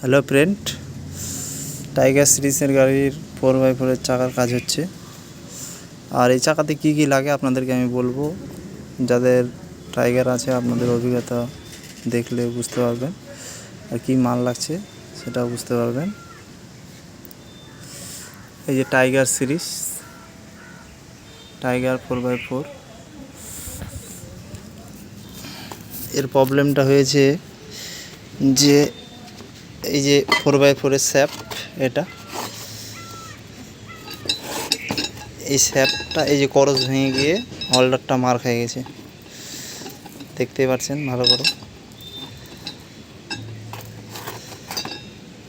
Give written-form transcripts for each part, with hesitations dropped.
Hello friend, tiger সিরিজের গাড়ির 4x4 এর চাকার কাজ হচ্ছে। আর এই চাকাতে কি কি লাগে আপনাদেরকে আমি বলবো। যাদের টাইগার আছে আপনাদের অভিজ্ঞতা দেখলে বুঝতে পারবেন, আর কি মাল লাগছে সেটাও বুঝতে পারবেন। এই যে টাইগার সিরিজ, টাইগার 4x4 এর প্রবলেমটা হয়েছে যে এই যে 4x4 এর শ্যাফট, এই শ্যাফটটা এই যে করস ভেঙে গিয়ে হোল্ডারটা মার খেয়ে গেছে, দেখতেই পাচ্ছেন ভালো করে।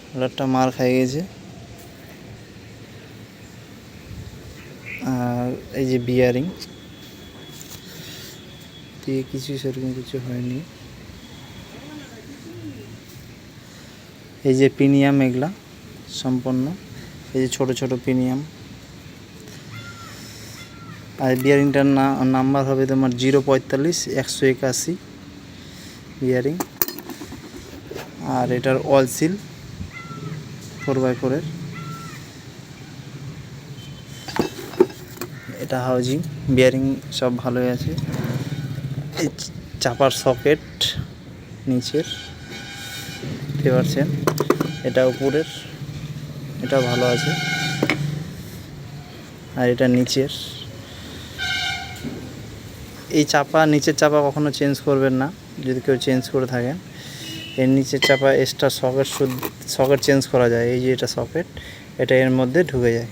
হোল্ডারটা মার খেয়ে গেছে। আর এই যে বিয়ারিং দিয়ে সেরকম কিছু হয়নি। এই যে পিনিয়াম, এগুলা সম্পূর্ণ এই যে ছোট ছোট পিনিয়াম। আর বিয়ারিংটার নাম্বার হবে তোমার 045-181 বিয়ারিং। আর এটার অয়েল সিল 4x4 এর, এটা হাউজিং বিয়ারিং সব ভালোই আছে। এই চাপার সকেট নিচের দেখতে পাচ্ছেন, এটা উপরের, এটা ভালো আছে। আর এটা নিচের, এই চাপা নিচের চাপা কখনো চেঞ্জ করবেন না যদি কেউ চেঞ্জ করে থাকেন। এর নিচের চাপা এক্সট্রা সকেট চেঞ্জ করা যায়। এই যে এটা সকেট, এটা এর মধ্যে ঢুকে যায়।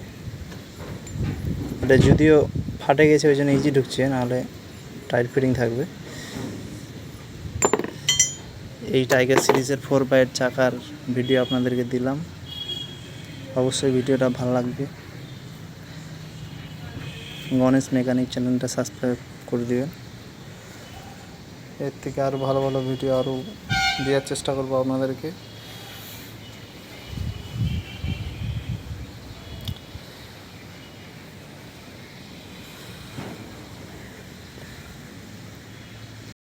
এটা যদিও ফাটে গেছে ওই জন্য ইজি ঢুকছে, নাহলে টাইট ফিটিং থাকবে। এই টাইগার সিরিজের 4x চাকার ভিডিও আপনাদেরকে দিলাম, অবশ্যই ভিডিওটা ভালো লাগবে। গণেশ মেকানিক চ্যানেলটা সাবস্ক্রাইব করে দেবেন। এর থেকে আরও ভালো ভালো ভিডিও আরও দেওয়ার চেষ্টা করবো আপনাদেরকে।